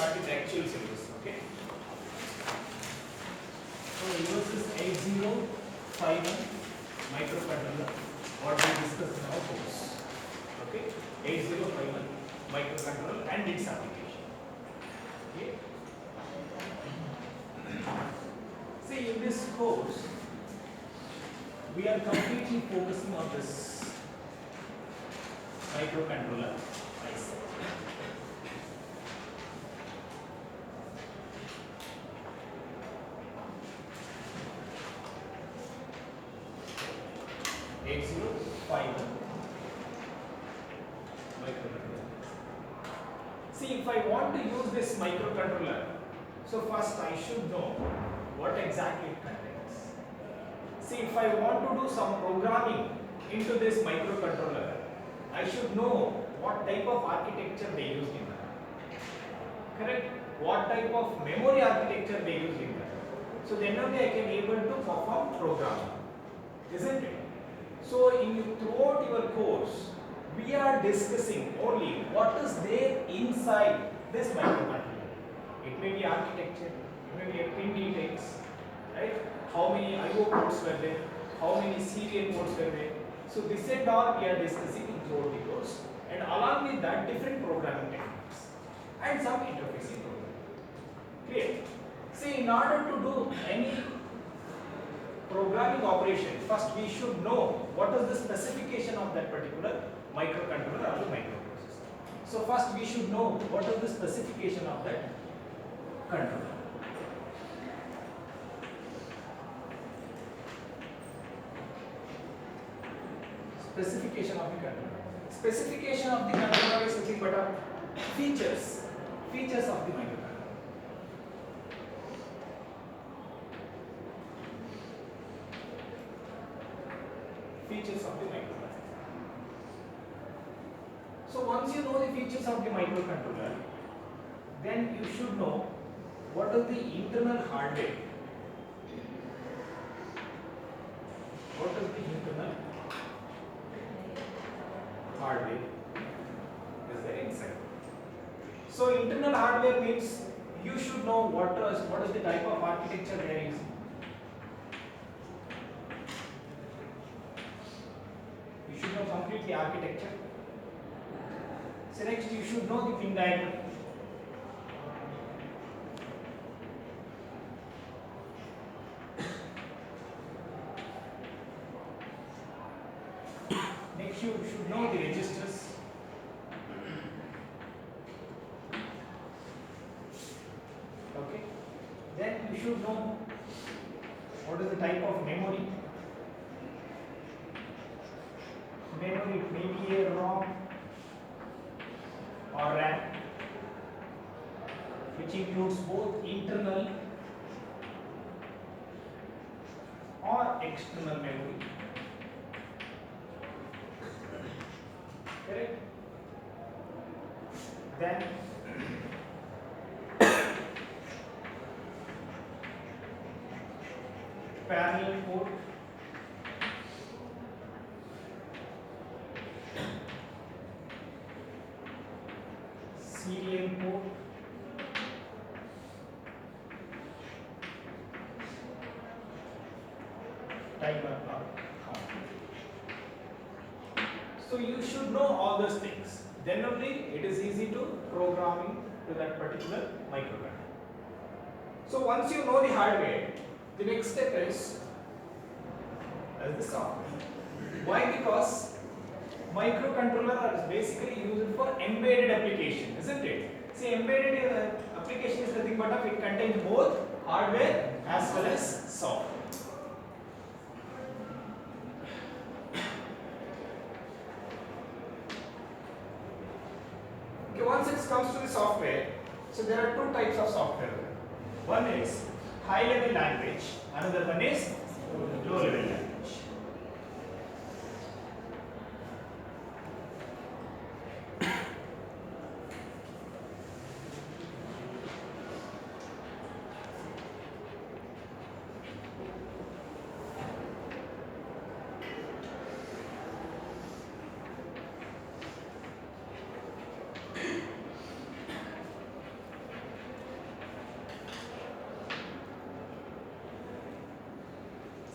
start with the actual syllabus. Okay. So yours is 8051 microcontroller. What we discussed in our course. Okay. 8051 microcontroller and its application. Okay. See, in this course, we are completely focusing on this microcontroller IC. Microcontroller. See, if I want to use this microcontroller, so first I should know what exactly it contains. See, if I want to do some programming into this microcontroller, I should know what type of architecture they used in that. Correct? What type of memory architecture they used in that. So then only I can able to perform programming. Isn't it? So throughout your course, we are discussing only what is there inside this microcontroller. It may be architecture, it may be a pin details, right? How many I/O ports were there? How many serial ports were there? So this and all we are discussing in throughout the course, and along with that different programming techniques and some interfacing programming. Clear? See, in order to do any programming operation, first we should know what is the specification of that particular microcontroller or the microprocessor. So first we should know what is the specification of that controller. Specification of the controller. Specification of the controller is nothing but a features of the microcontroller. Features of the microcontroller. So once you know the features of the microcontroller, then you should know what is the internal hardware. What is the internal hardware is there inside. So internal hardware means you should know what is the type of architecture they are using. You should know completely architecture. So next you should know the pin diagram. Next you should know the registers. Okay. Then you should know what is the type of memory. Memory, it may be a ROM or RAM, which includes both internal or external memory. Correct? Then parallel port, serial port, timer or counter. So you should know all those things. Then only it is easy to programming to that particular microcontroller. So once you know the hardware, the next step is the software. Why? Because microcontroller are basically used for embedded application, isn't it? See, embedded application is nothing but it contains both hardware as well as software. Okay, once it comes to the software, so there are two types of software. One is high level language, another one is low level language.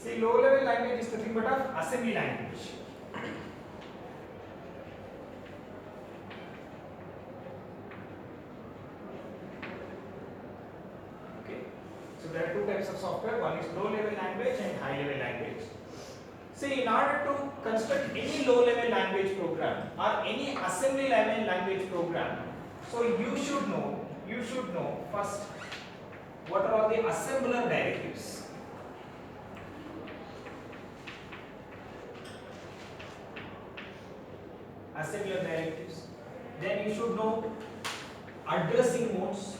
See, low level language is nothing but of assembly language. Okay. So there are two types of software. One is low level language and high level language. See, in order to construct any low level language program or any assembly level language program, so you should know first what are all the assembler directives. Assembler directives. Then you should know addressing modes.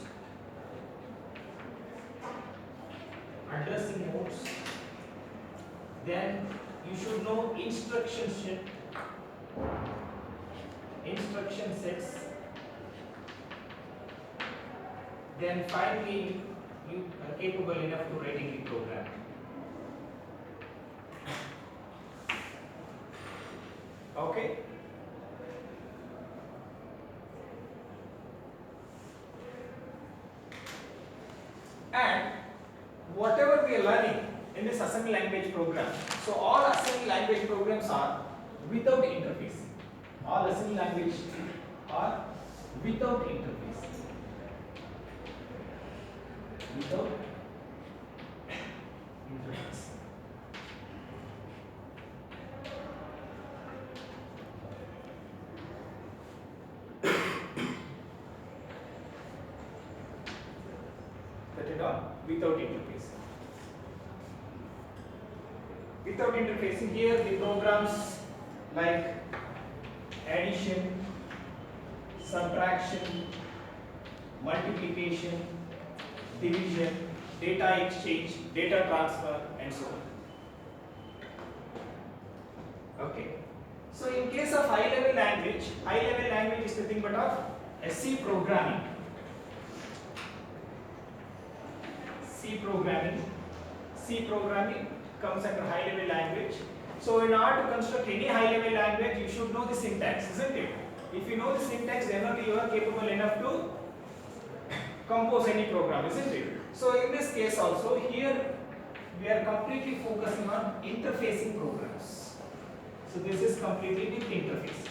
Then you should know instruction sets. Then finally you are capable enough to writing the program. Okay. And whatever we are learning in this assembly language program, so all assembly language programs are without interfacing. All assembly language are without interface. Without interface. That is all, without interface. Without interfacing, here the programs like addition, subtraction, multiplication, division, data exchange, data transfer, and so on. Okay. So in case of high level language is nothing but of C programming. C programming comes under high level language. So in order to construct any high level language, you should know the syntax, isn't it? If you know the syntax, then only you are capable enough to compose any program, isn't it? So in this case also, here we are completely focusing on interfacing programs. So this is completely with interface.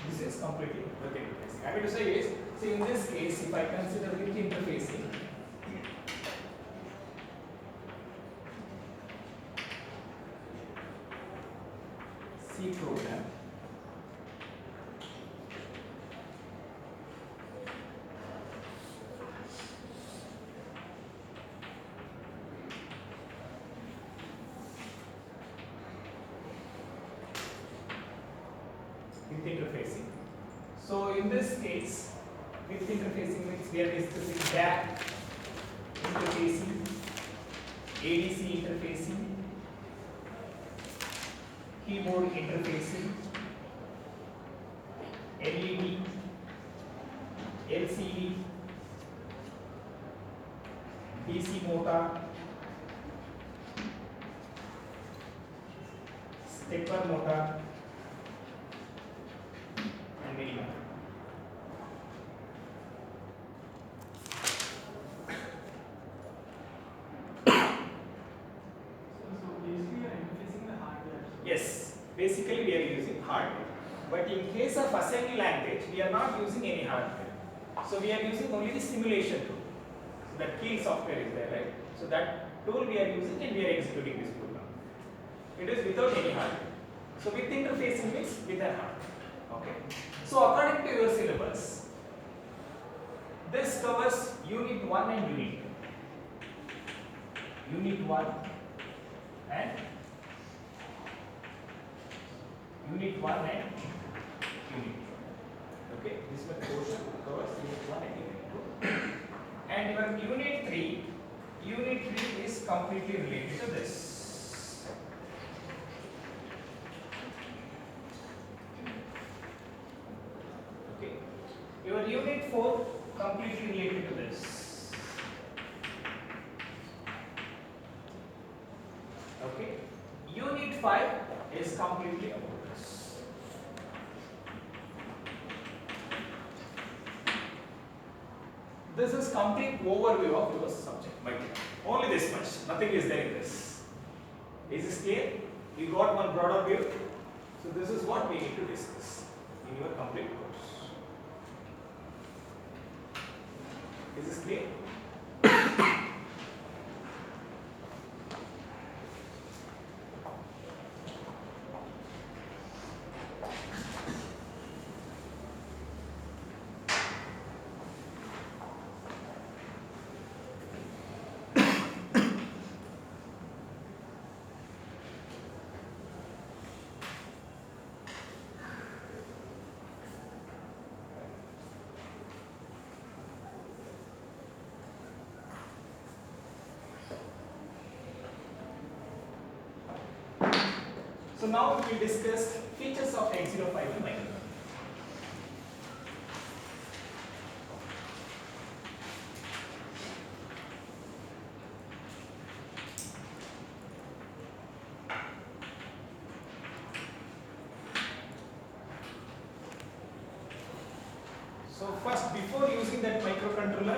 This is completely with interfacing. I mean to say is, see in this case, if I consider with interfacing, C program. With interfacing. So in this case, with interfacing means we are discussing DAC interfacing, ADC interfacing, keyboard interfacing, LED, LCD, DC motor, stepper motor, and many more. Yes, basically we are using hardware. But in case of assembly language, we are not using any hardware. So we are using only the simulation tool. So that key software is there, right? So that tool we are using and we are executing this program. It is without any hardware. So with interfacing means with a hardware. Okay. So according to your syllabus, this covers Unit 1 and Unit 2. Unit 1 and Unit 1 and Unit 2. Okay, this much portion covers Unit 1 and Unit 2. And your Unit 3 is completely related to this. Okay, your Unit 4 completely related to this. Okay, Unit 5 is completely about this. This is complete overview of your subject. Only this much. Nothing is there in this. Is this clear? We got one broader view. So this is what we need to discuss in your complete course. Is this clear? So now we will discuss features of 8051 microcontroller. So first, before using that microcontroller,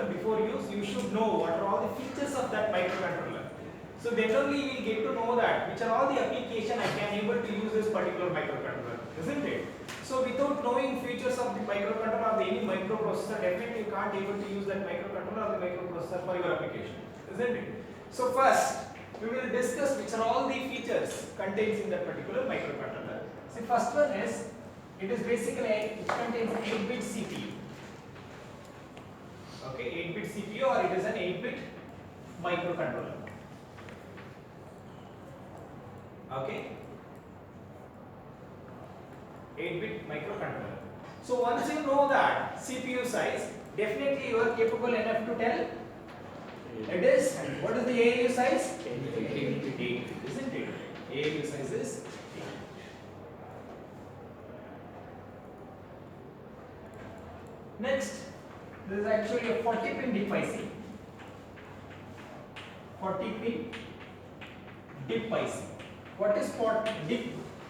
you should know what are all the features of that microcontroller. So then only you will get to know that which are all the application I can able to use this particular microcontroller, isn't it? So without knowing features of the microcontroller or any microprocessor, definitely you can't able to use that microcontroller or the microprocessor for your application, isn't it? So first, we will discuss which are all the features contains in that particular microcontroller. So first one is, it is basically it contains an 8-bit CPU. Okay, 8-bit CPU, or it is an 8-bit microcontroller. Okay, 8-bit microcontroller. So once you know that CPU size, definitely you are capable enough to tell it is, what is the ALU size? 8, isn't it? ALU size is 8. Next, this is actually a 40-pin DIP IC. 40-pin DIP IC. What is DIP?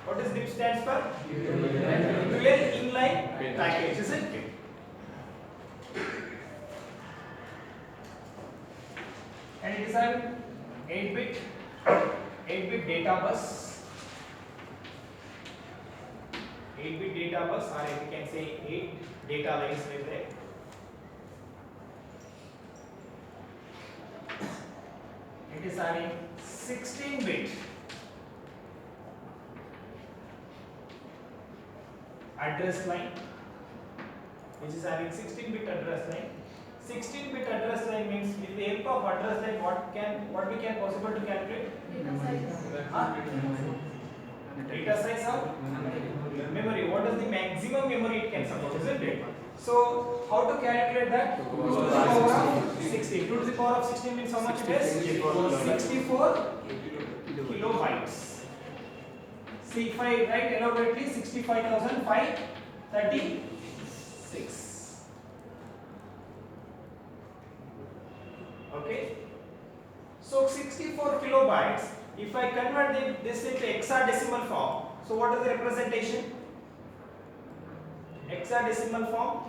What does DIP stands for? Dual inline package, isn't it? And it is an 8-bit data bus. 8-bit data bus, or you can say 8 data lines with it. It is having 16-bit address line, which is having 16-bit address line. 16-bit address line means with the help of address line, what we can possible to calculate? Data size of memory. What is the maximum memory it can support, isn't it? So how to calculate that? 2 to the power of 16. 2 to the power of 16 means how much it is? 64 kilobytes. See, if I write elaborately, 65,536. Okay. So 64 kilobytes. If I convert this into hexadecimal form, so what is the representation? Hexadecimal form.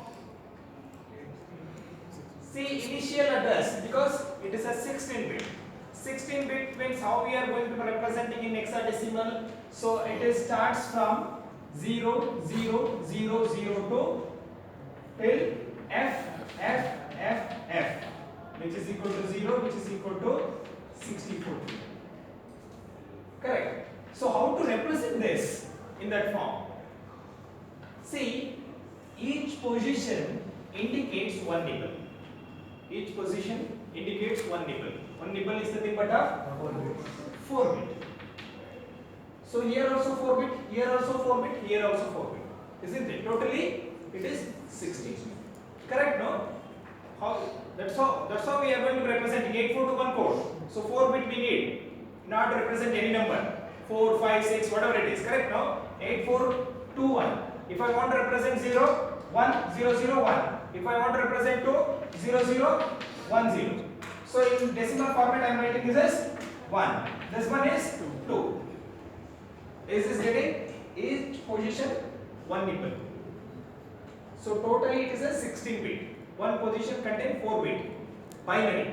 See, initial address, because it is a 16-bit. 16-bit means how we are going to be representing in hexadecimal. So it starts from 0, 0, 0, 0 to till F, F, F, F, which is equal to 0, which is equal to 64. Correct. So how to represent this in that form? See, each position indicates one nibble. Each position indicates one nibble. One nibble is nothing but a 4 bit. So here also 4 bit, here also 4 bit, here also 4 bit. Isn't it? Totally it is 16. Correct, no? That's how we are going to represent 8421 code. So 4 bit we need not to represent any number. 4, 5, 6, whatever it is. Correct, no? 8421. If I want to represent 0, 1, 0, 0, 1. If I want to represent 2, 0, 0, 1, 0. So in decimal format I am writing this as 1. This one is 2. Is this getting? Each position 1 nibble. So totally it is a 16 bit. One position contain 4 bit binary.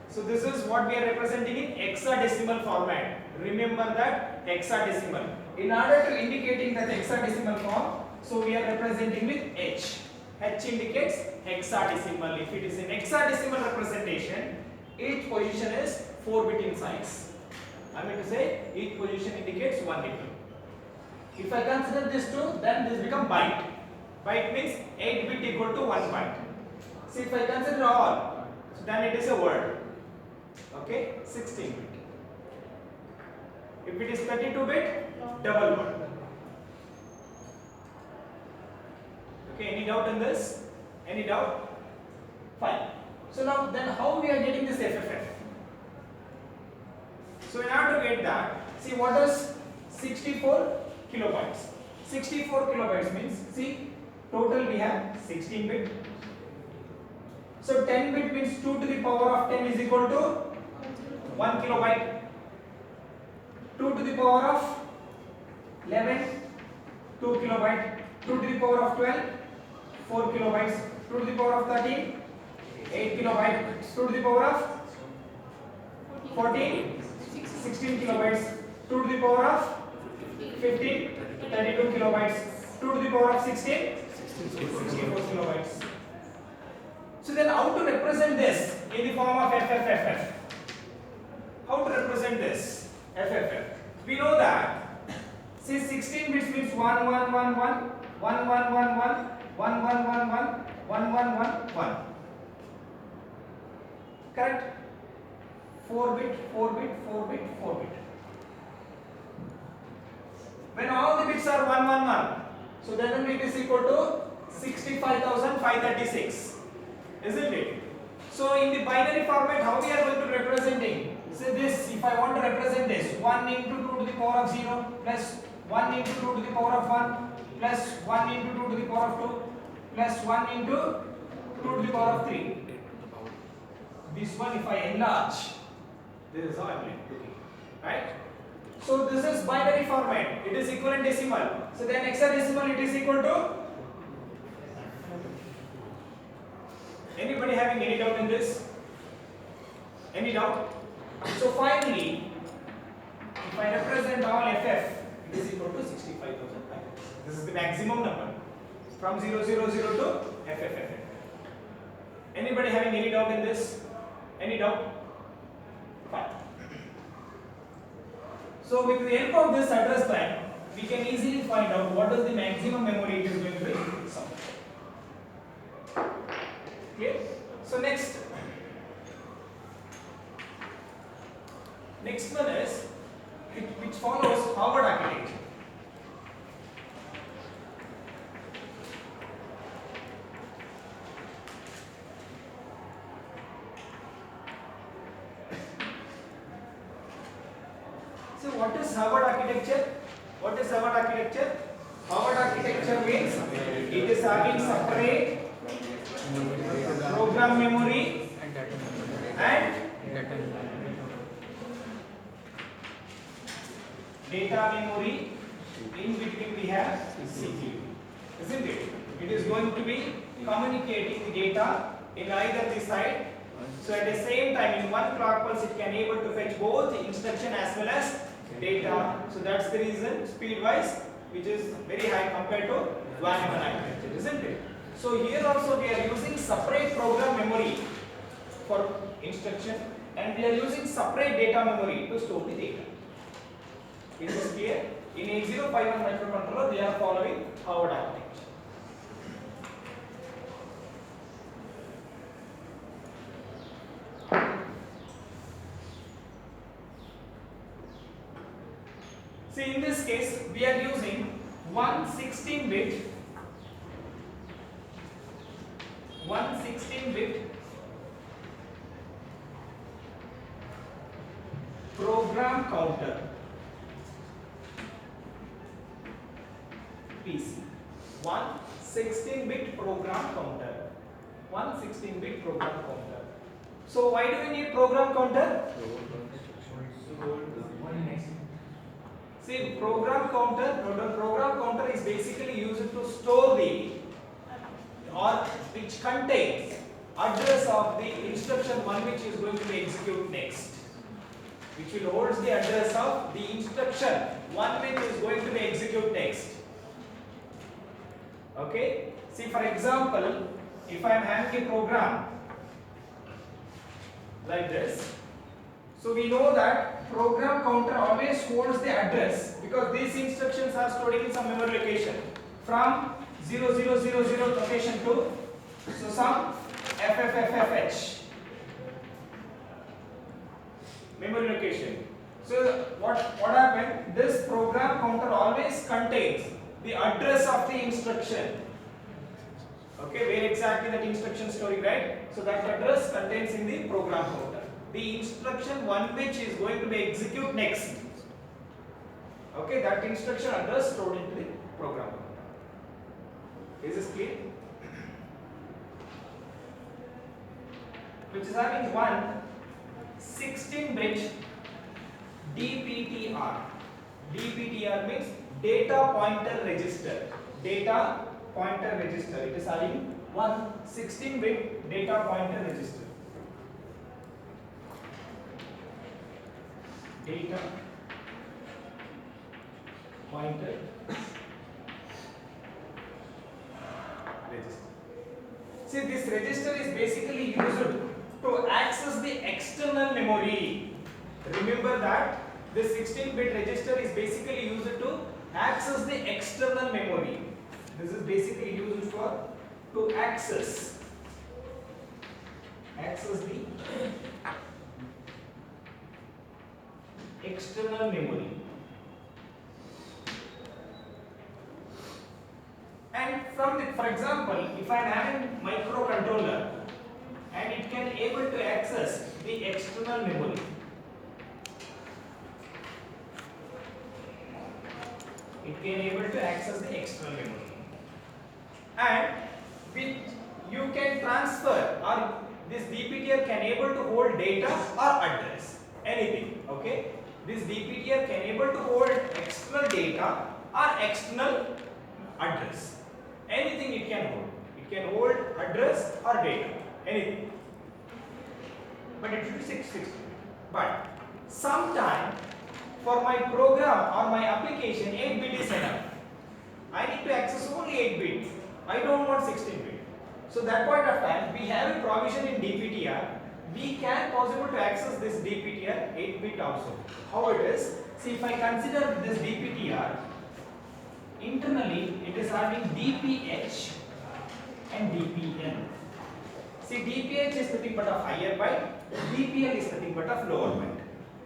So this is what we are representing in hexadecimal format. Remember that hexadecimal. In order to indicating that hexadecimal form, so we are representing with H. H indicates hexadecimal. If it is in hexadecimal representation, each position is 4 bit in size. I mean to say each position indicates 1 bit. If I consider this 2, then this become byte. Byte means 8 bit equal to 1 byte. See, if I consider all, so then it is a word. Okay, 16 bit. If it is 32 bit, double word. Okay, any doubt in this? Any doubt? Fine. So now then how we are getting this FFF? So in order to get that, see what is 64 kilobytes. 64 kilobytes means, see, total we have 16 bit. So 10 bit means 2 to the power of 10 is equal to 1 kilobyte. 2 to the power of 11, 2 kilobyte. 2 to the power of 12, 4 kilobytes. 2 to the power of 13, 8 kilobyte. 2 to the power of 14, 16 kilobytes. 2 to the power of 15, 32 kilobytes. 2 to the power of 16, 64 kilobytes. So then how to represent this in the form of FFFF? How to represent this FFF? We know that, see, 16 bits means 1 1 1 1 1 1 1 1 1 1 1 1 1 1 1 1. Correct? 4 bit 4 bit 4 bit 4 bit. When all the bits are 1 1 1, so then it is equal to 65,536, isn't it? So in the binary format, how we are going to representing? Say this, if I want to represent this, 1 into 2 to the power of 0 plus 1 into 2 to the power of 1 plus 1 into 2 to the power of 2 plus 1 into 2 to the power of 3. This one if I enlarge, this is how I am looking, right? So this is binary format, it is equivalent decimal. So then hexadecimal it is equal to, anybody having any doubt in this? Any doubt? So finally, if I represent all FF, it is equal to 65,000. This is the maximum number from 000 to FFF. Anybody having any doubt in this? Any doubt? Fine. So with the help of this address line, we can easily find out what is the maximum memory it is going to be. Okay. So next one is which follows Harvard architecture. So what is Harvard architecture? What is Harvard architecture? Harvard architecture means it is having separate program memory and data memory. In between we have CPU, isn't it? It is going to be communicating the data in either the side. So at the same time, in one clock pulse, it can able to fetch both instruction as well as data. So that's the reason, speed wise, which is very high compared to Van Neumann architecture, isn't it? So here also we are using separate program memory for instruction, and we are using separate data memory to store the data. It is clear? In 8051 microcontroller, they are following Harvard architecture. See, in this case, we are using 116-bit program counter PC. 116-bit program counter. 116-bit program counter. So why do we need program counter? See, program counter is basically used to store the or which contains address of the instruction one which is going to be executed next, which will hold the address of the instruction one which is going to be executed next. Okay, see for example, if I am having a program like this, so we know that program counter always holds the address because these instructions are stored in some memory location from 0000 location to so some FFFFH memory location. So what happened? This program counter always contains the address of the instruction. Okay, where exactly that instruction storing, right? So that address contains in the program counter the instruction one which is going to be executed next. Okay, that instruction address stored into the program counter. Is this clear? Which is having one 16-bit DPTR. DPTR means data pointer register. Data pointer register. It is having one 16-bit data pointer register. Data pointer register. See, this register is basically used to access the external memory. Remember that this 16-bit register is basically used to access the external memory. This is basically used for to access the external memory. And from the, for example, if I am having microcontroller and it can able to access the external memory. It can able to access the external memory. And with you can transfer, or this DPTR can able to hold data or address, anything. Okay, this DPTR can able to hold external data or external address, anything it can hold. It can hold address or data, anything. But it should be 660. But sometime for my program or my application 8-bit is enough. I need to access only 8-bit. I don't want 16-bit. So that point of time we have a provision in DPTR. We can possible to access this DPTR 8-bit also. How it is? See, if I consider this DPTR, internally it is having DPH and DPN. See, DPH is nothing but of higher byte, DPL is nothing but of lower byte.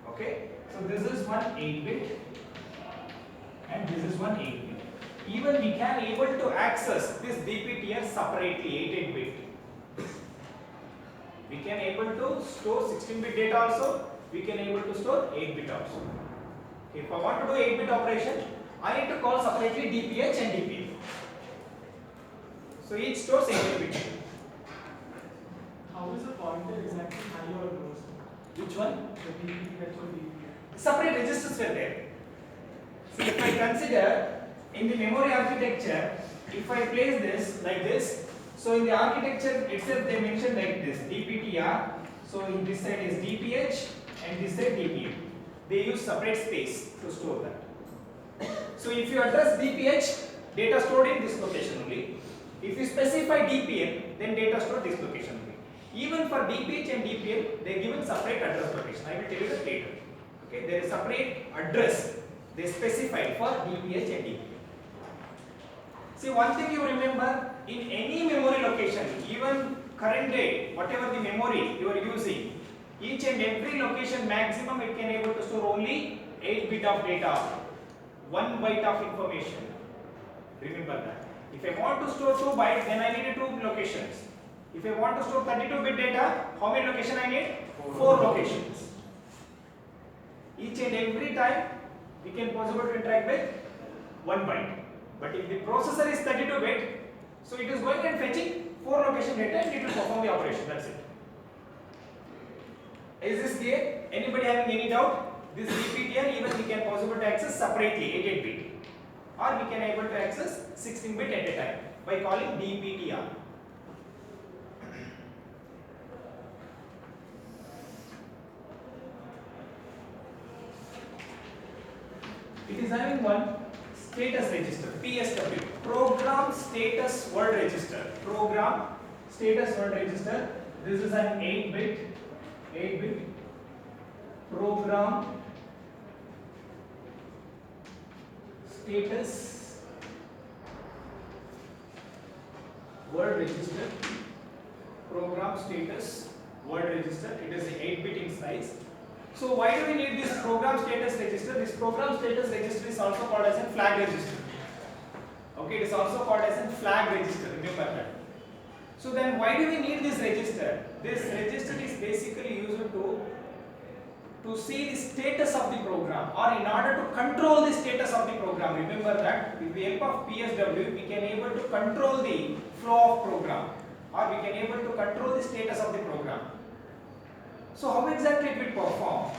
Okay, so this is one 8-bit and this is one 8-bit. Even we can able to access this DPTR separately 8-bit. We can able to store 16-bit data also. We can able to store 8-bit also. If I want to do 8-bit operation, I need to call separately DPH and DPL. So each stores 8-bit. How is the pointer exactly high or low? Which one? The DPH or DPL. Separate registers were there. So if I consider in the memory architecture, if I place this like this, so in the architecture itself they mentioned like this DPTR. So in this side is DPH and this side DPL. They use separate space to store that. So if you address DPH, data stored in this location only. If you specify DPL, then data stored this location only. Even for DPH and DPL, they are given separate address location. I will tell you that later. Okay, there is separate address they specified for DPH and DPL. See, one thing you remember, in any memory location, even current day, whatever the memory you are using, each and every location maximum it can able to store only 8-bit of data, 1 byte of information. Remember that. If I want to store 2 bytes, then I need 2 locations. If I want to store 32-bit data, how many locations I need? 4 locations. Each and every time we can possible to interact with 1 byte. But if the processor is 32-bit, so it is going and fetching 4 location data and it will perform the operation. That's it. Is this clear? Anybody having any doubt? This DPTR even we can possible to access separately 8-bit, or we can able to access 16-bit at a time by calling DPTR. having one status register, PSW, program status word register. Program status word register. This is an 8-bit program status word register. Program status word register. It is 8-bit in size. So why do we need this program status register? This program status register is also called as a flag register. Okay, it is also called as a flag register. Remember that. So then why do we need this register? This register is basically used to see the status of the program, or in order to control the status of the program. Remember that with the help of PSW we can able to control the flow of program, or we can able to control the status of the program. So how exactly it will perform?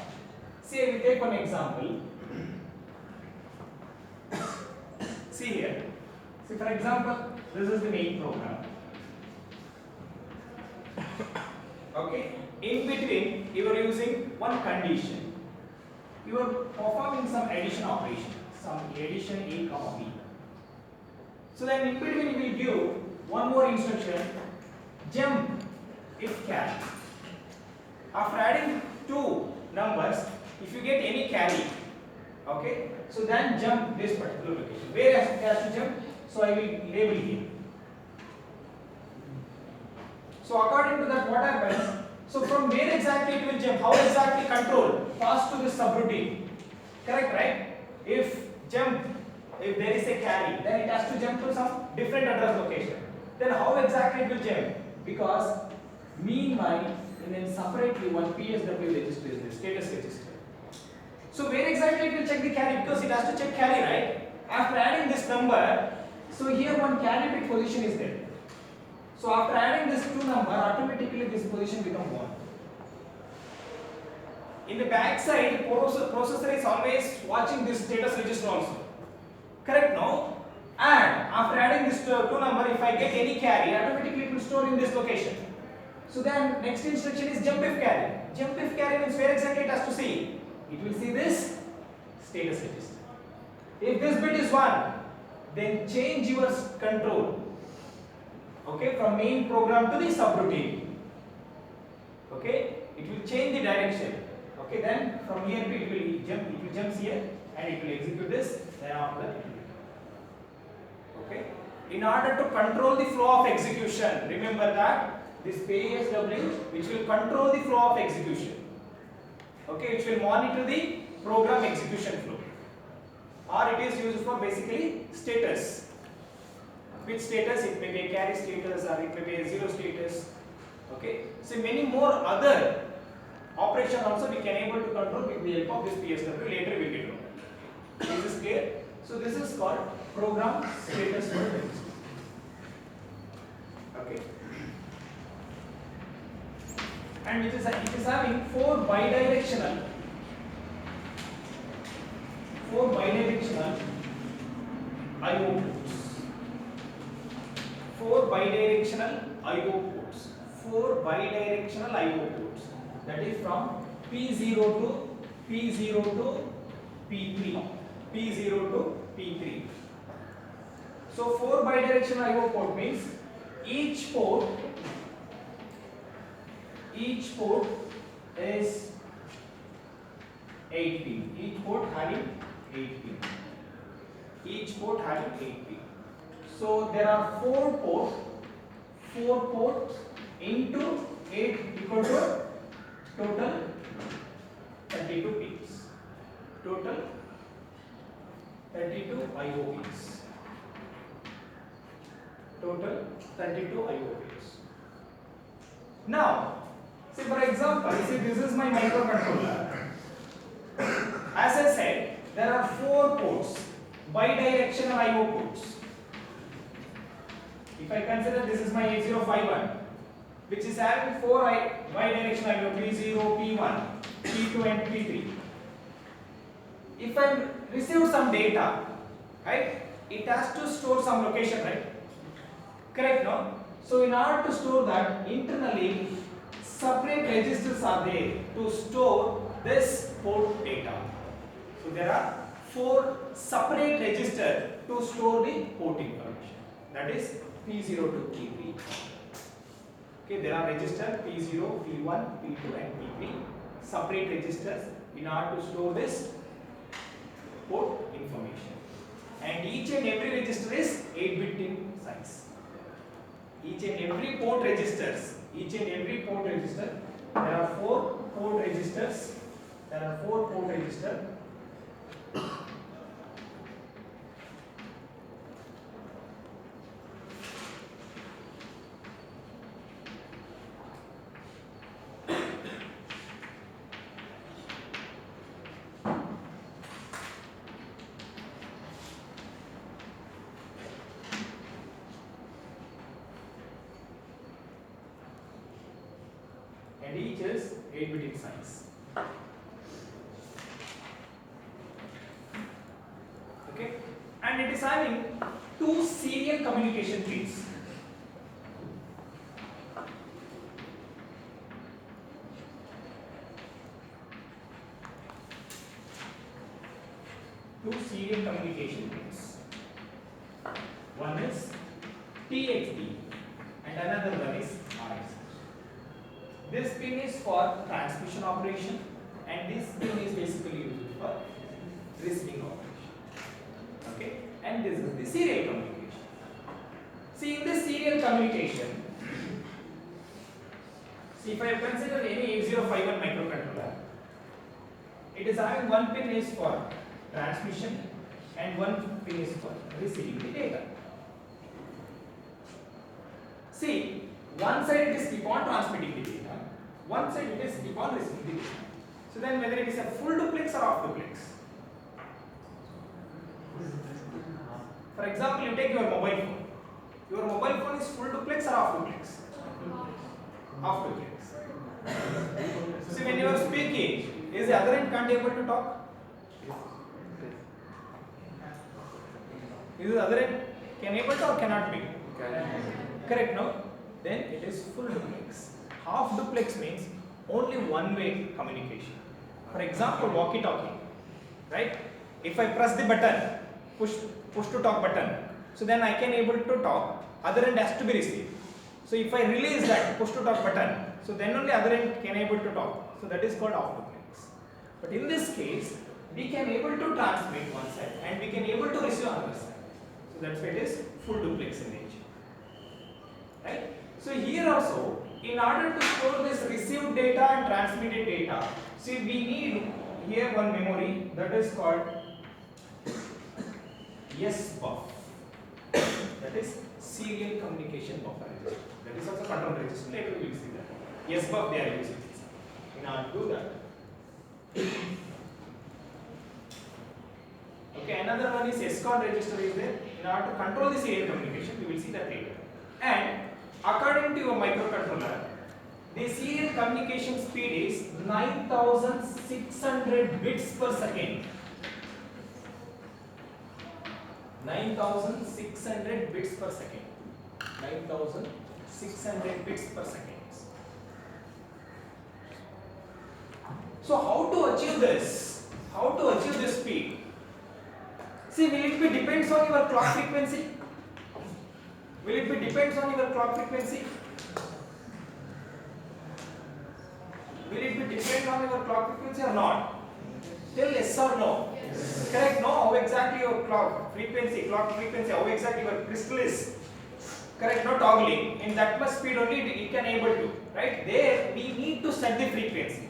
Say we take one example. See here. See, for example, this is the main program. Okay. In between, you are using one condition. You are performing some addition operation, some addition A comma B. So then in between you will give one more instruction, jump if carry. After adding two numbers, if you get any carry, okay, so then jump this particular location. Where it has to jump? So I will label here. So according to that, what happens? So from where exactly it will jump? How exactly control? Pass to this subroutine. Correct, right? If there is a carry, then it has to jump to some different address location. Then how exactly it will jump? Because meanwhile, and then separately one PSW register is the status register. So where exactly it will check the carry? Because it has to check carry, right? After adding this number, so here one carry bit position is there. So after adding this two number, automatically this position becomes 1. In the back side, processor is always watching this status register also. Correct, no? And after adding this two number, if I get any carry, automatically it will store in this location. So then next instruction is jump if carry. Jump if carry means where exactly it has to see? It will see this status register. If this bit is 1, then change your control. Okay, from main program to the subroutine. Okay, it will change the direction. Okay, then from here it will jump here and it will execute this. Then after that it will. Okay, in order to control the flow of execution, remember that this PSW which will control the flow of execution. Okay, which will monitor the program execution flow, or it is used for basically status. Which status? It may be a carry status or it may be a 0 status. Okay, so many more other operation also we can able to control with the help of this PSW. Later we will get to know. Is this clear? So this is called program status word register. Okay, and it is having four bidirectional I/O ports. Four bidirectional I/O ports. That is from P0 to P3. So four bidirectional I/O port means each port is 8 pin. Each port having 8 pin. So there are four ports into 8 equal to total 32 pins. Total 32 I/O pins. Now, say for example, this is my microcontroller. As I said, there are four ports, bidirectional I/O ports. If I consider this is my 8051, which is having four bidirectional I/O, P0, P1, P2 and P3. If I receive some data, right, it has to store some location, right? Correct, no? So in order to store that, internally separate registers are there to store this port data. So there are 4 separate registers to store the port information. That is P0 to P3. Okay, there are registers P0, P1, P2 and P3, separate registers in order to store this port information. And each and every register is 8-bit in size. Each and every port registers, there are 4 port registers. And each is 8-bit in size. Okay, and it is having 2 serial communication pins. One is TXD and another one is RX. This pin is for transmission operation and this pin is basically used for receiving operation. Okay, and this is the serial communication. See, in this serial communication, see, if I consider any 8051 microcontroller, it is having one pin is for transmission and one pin is for receiving the data. See, one side it is keep on transmitting the data, one side it is keep on receiving the data. So then whether it is a full duplex or half duplex. For example, you take your mobile phone. Your mobile phone is full duplex or half duplex? Half duplex. See, when you are speaking, is the other end can't able to talk? Is the other end can able to or cannot be? Correct, no? Then it is full duplex. Half duplex means only one way communication. For example, walkie-talkie, right? If I press the button, push to talk button, so then I can able to talk, other end has to be received. So if I release that push to talk button, so then only other end can able to talk. So that is called half duplex. But in this case, we can able to transmit one side and we can able to receive another side. So that's why it is full duplex in nature. Right? So here also, in order to store this received data and transmitted data, see, we need here one memory that is called SBUF. That is serial communication buffer register. That is also control register. Later we will see that. SBUF they are using in order to do that. Okay, another one is SCON register is there. In order to control the serial communication, we will see that later. And according to your microcontroller, the serial communication speed is 9600 bits per second. 9600 bits per second. 9600 bits per second. So how to achieve this? How to achieve this speed? See, will it be depends on your clock frequency? Will it be depends on your clock frequency? Will it be depend on your clock frequency or not? Tell yes or no. Yes. Correct? No? How exactly your clock frequency, how exactly your crystal is? Correct? No toggling. In that much speed only it can able to. Right? There we need to set the frequency.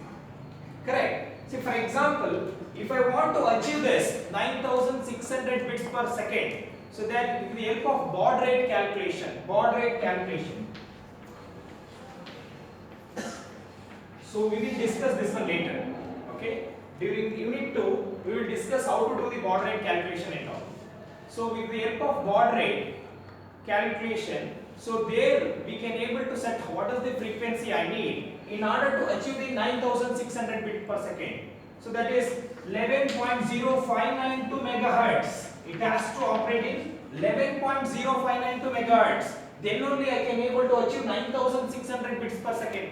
Correct? See, for example, if I want to achieve this 9600 bits per second, so that with the help of baud rate calculation, so we will discuss this one later. Okay? During unit 2, we will discuss how to do the baud rate calculation and all. So with the help of baud rate calculation, so there we can able to set what is the frequency I need in order to achieve the 9600 bit per second. So that is 11.0592 megahertz. It has to operate in 11.0592 megahertz. Then only I can able to achieve 9600 bits per second.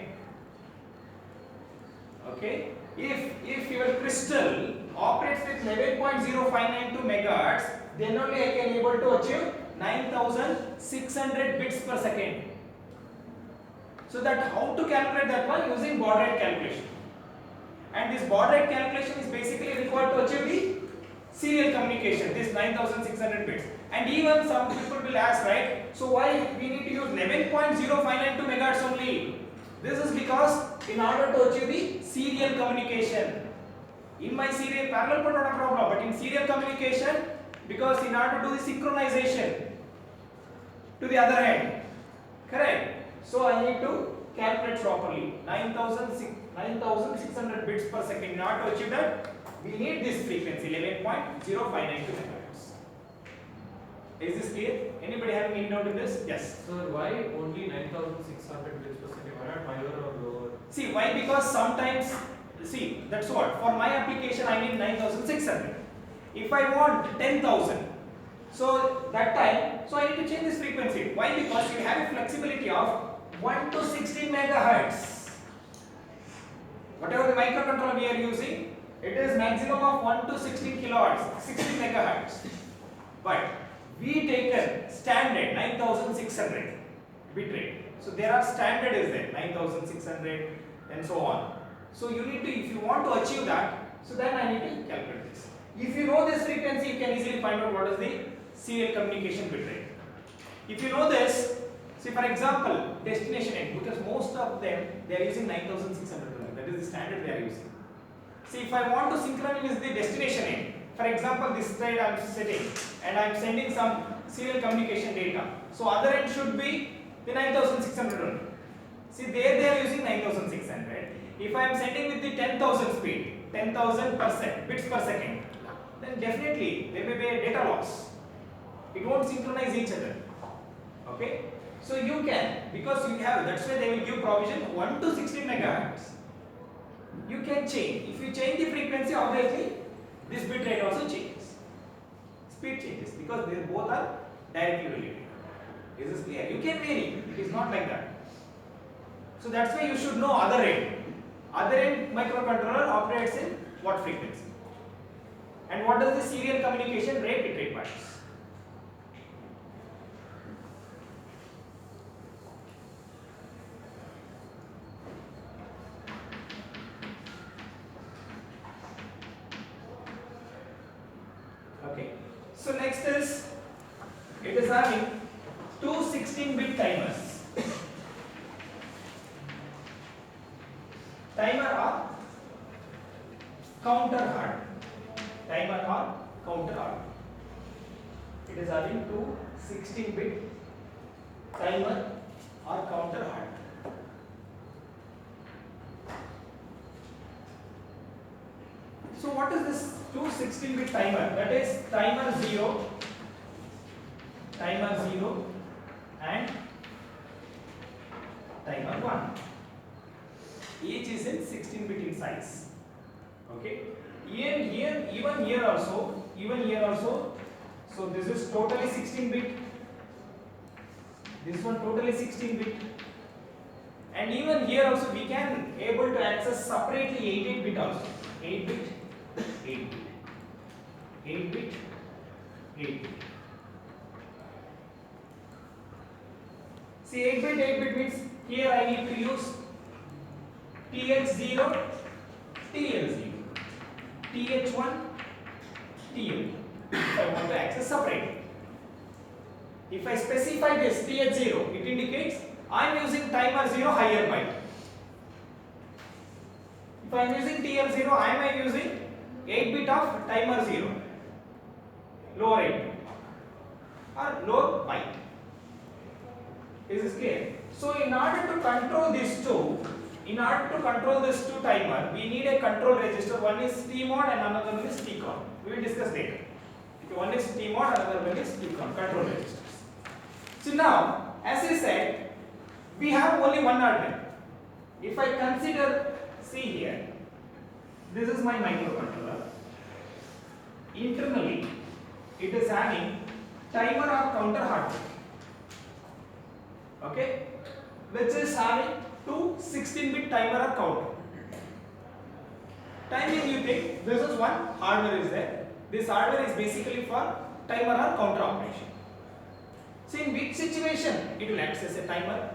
Okay? If your crystal operates with 11.0592 megahertz, then only I can able to achieve 9600 bits per second. So that how to calculate that one? Using baud rate calculation. And this baud rate calculation is basically required to achieve the serial communication, this 9600 bits. And even some people will ask, right, so why we need to use 11.0592 megahertz only? This is because in order to achieve the serial communication. In my serial parallel but not a problem, but in serial communication, because in order to do the synchronization to the other end, correct? So I need to calculate properly 9600 bits per second. In order to achieve that, we need this frequency 11.0592 megahertz. Is this clear? Anybody having any doubt in this? Yes. Sir, why only 9600 bits per second? Why not higher or lower? See, why? Because sometimes, see, that's what. For my application, I need 9600. If I want 10,000, so that time, so I need to change this frequency. Why? Because you have a flexibility of 1 to 16 megahertz. Whatever the microcontroller we are using, it is maximum of 1 to 16 kilohertz, 16 megahertz. But we taken standard 9600 bit rate. So there are standard is there 9600 and so on. So you need to, if you want to achieve that, so then I need to calculate this. If you know this frequency, you can easily find out what is the serial communication bit rate. If you know this, see for example, destination end, because most of them they are using 9600, that is the standard they are using. See, if I want to synchronize the destination end, for example, this side I am setting and I am sending some serial communication data. So other end should be the 9600 only. See, there they are using 9600. If I am sending with the 10,000 speed, 10,000 bits per second, then definitely there may be a data loss. It won't synchronize each other. Okay? So you can, because you have, that's why they will give provision 1 to 16 megahertz. You can change. If you change the frequency, obviously this bit rate also changes. Speed changes because they both are directly related. Is this clear? You can vary. It is not like that. So that's why you should know other end. Other end microcontroller operates in what frequency? And what does the serial communication rate it requires? Okay. So next is, it is having two 16-bit timers. Timer or counter hard. Timer or counter hard. It is having two 16-bit timer or counter hard. So what is this two 16-bit timer? That is timer 0 and timer 1. Each is in 16-bit in size. Okay. Even here also. So this is totally 16-bit. This one totally 16-bit. And even here also we can able to access separately 8-bit also. 8-bit. 8-bit. See, 8-bit means here I need to use TH0, TL0, TH1, TL. If I want to access separately. If I specify this TH0, it indicates I am using timer 0 higher byte. If I am using TL0, I am using 8-bit of timer 0, lower 8 or lower byte. Is this clear? So in order to control these two, timer, we need a control register. One is TMOD and another one is TCON. We will discuss later. Okay, one is TMOD, another one is TCON, control registers. So now, as I said, we have only one hardware. If I consider, see here, this is my microcontroller. Internally, it is having timer or counter hardware. Okay, which is having two 16-bit timer or counter. Timing, you think this is one hardware is there. This hardware is basically for timer or counter operation. So in which situation it will act as a timer,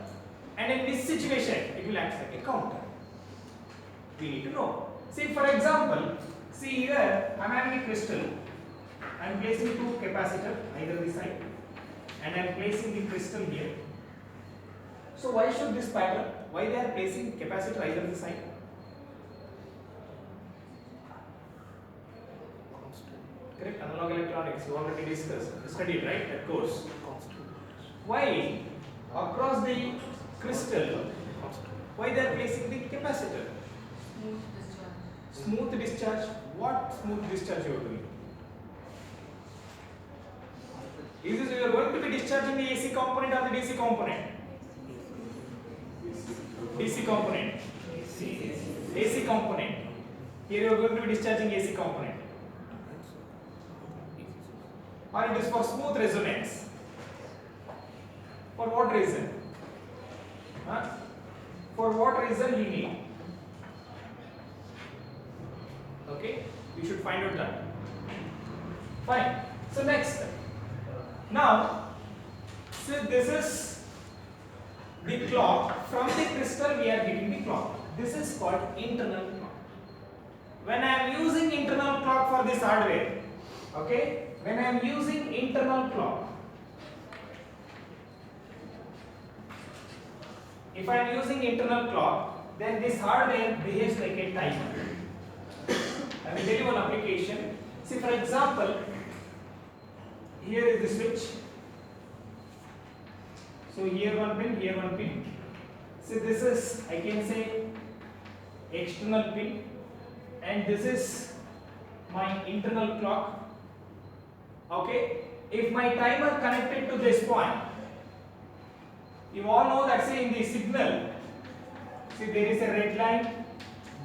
and in which situation it will act like a counter. We need to know. See, for example, see here I am having a crystal. I am placing two capacitor either this side, and I am placing the crystal here. So why should this pattern? Why they are placing capacitor either this side? Correct. Analog electronics. You already discussed, studied, right? That course. Why across the crystal? Why they are placing the capacitor? Smooth discharge. What smooth discharge you are doing? Is this you are going to be discharging the AC component or the DC component? DC component. AC component. Here you are going to be discharging AC component. Or it is for smooth resonance. For what reason? Huh? For what reason we need? Okay, we should find out that. Fine. So next. Now, so this is the clock. From the crystal we are getting the clock. This is called internal clock. When I am using internal clock for this hardware, okay, when I am using internal clock, if I am using internal clock, then this hardware behaves like a timer. I will tell you one application. See, for example, here is the switch. So here one pin, here one pin. So this is, I can say, external pin, and this is my internal clock. Okay, if my timer connected to this point, you all know that, say, in the signal, see, there is a red line,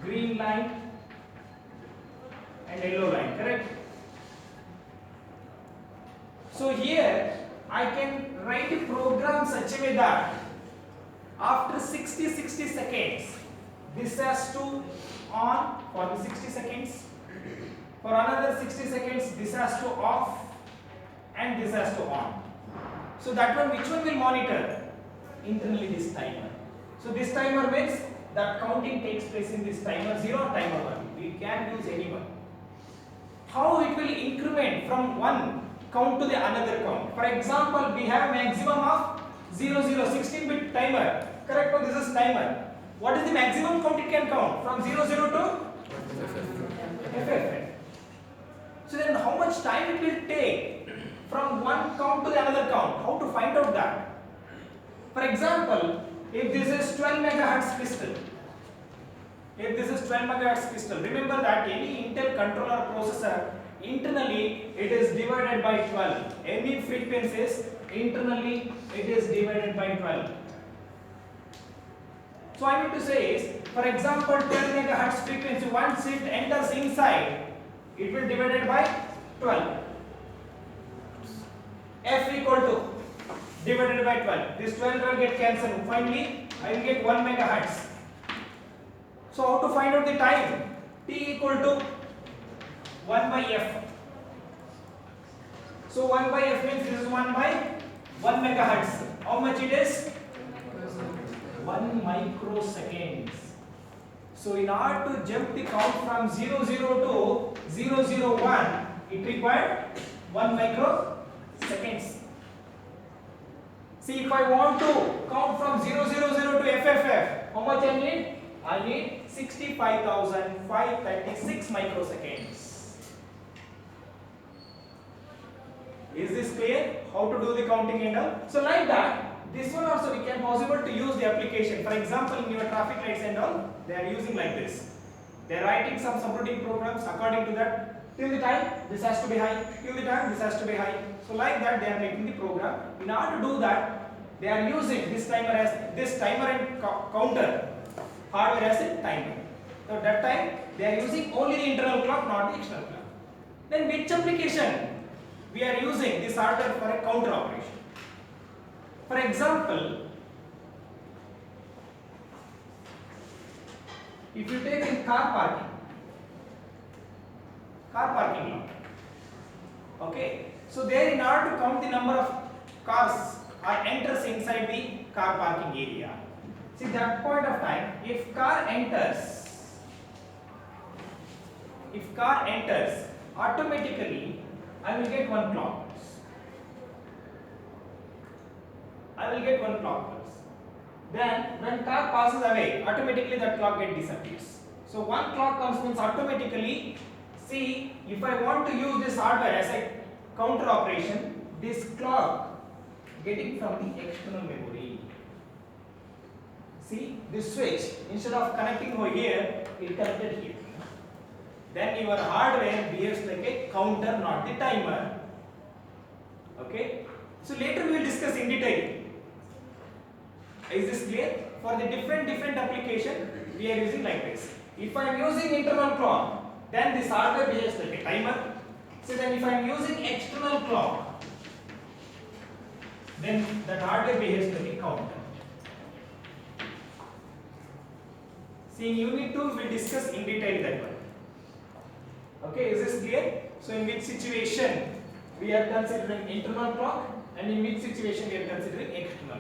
green line and yellow line, correct? So here I can write a program such a way that after 60 seconds this has to on for the 60 seconds, for another 60 seconds this has to off, and this has to on. So that one, which one will monitor? Internally this timer. So this timer means that counting takes place in this timer 0 or timer 1. We can use any one. How it will increment from one count to the another count? For example, we have maximum of 16-bit timer. Correct? No, this is timer. What is the maximum count it can count? From 00 to FFF. So then how much time it will take from one count to the another count? How to find out that? For example, if this is 12 megahertz crystal, remember that any Intel controller processor, internally it is divided by 12. Any frequencies, internally it is divided by 12. So I mean to say is, for example, 12 megahertz frequency, once it enters inside, it will divided by 12. F equal to divided by 12. This 12 will get cancelled. Finally, I will get 1 megahertz. So how to find out the time? T equal to 1 by F. So 1 by F means this is 1 by 1 megahertz. How much it is? 1 microseconds. So in order to jump the count from 00 to 001, it required 1 microseconds. See, if I want to count from 000 to FFF, how much I need? I need 65,536 microseconds. Is this clear? How to do the counting and all? So like that, this one also we can possible to use the application. For example, in your traffic lights and all, they are using like this. They are writing some subroutine programs according to that. Till the time this has to be high, till the time this has to be high. So like that they are making the program. In order to do that, they are using this timer and counter hardware as a timer. So that time they are using only the internal clock, not the external clock. Then which application we are using this hardware for a counter operation? For example, if you take in car parking, car parking lot. Okay, so there in order to count the number of cars or enters inside the car parking area, see that point of time, if car enters, automatically I will get one clock. Then when car passes away, automatically that clock disappears. So one clock comes means automatically, see, if I want to use this hardware as a counter operation, this clock getting from the external memory. See, this switch, instead of connecting over here, it connected here. Then your hardware behaves like a counter, not the timer. Okay? So later we will discuss in detail. Is this clear? For the different application, we are using like this. If I am using internal clock, then this hardware behaves like a timer. So then if I am using external clock, then that hardware behaves like a counter. See, in unit 2 we will discuss in detail that one. Okay, is this clear? So in which situation we are considering internal clock and in which situation we are considering external.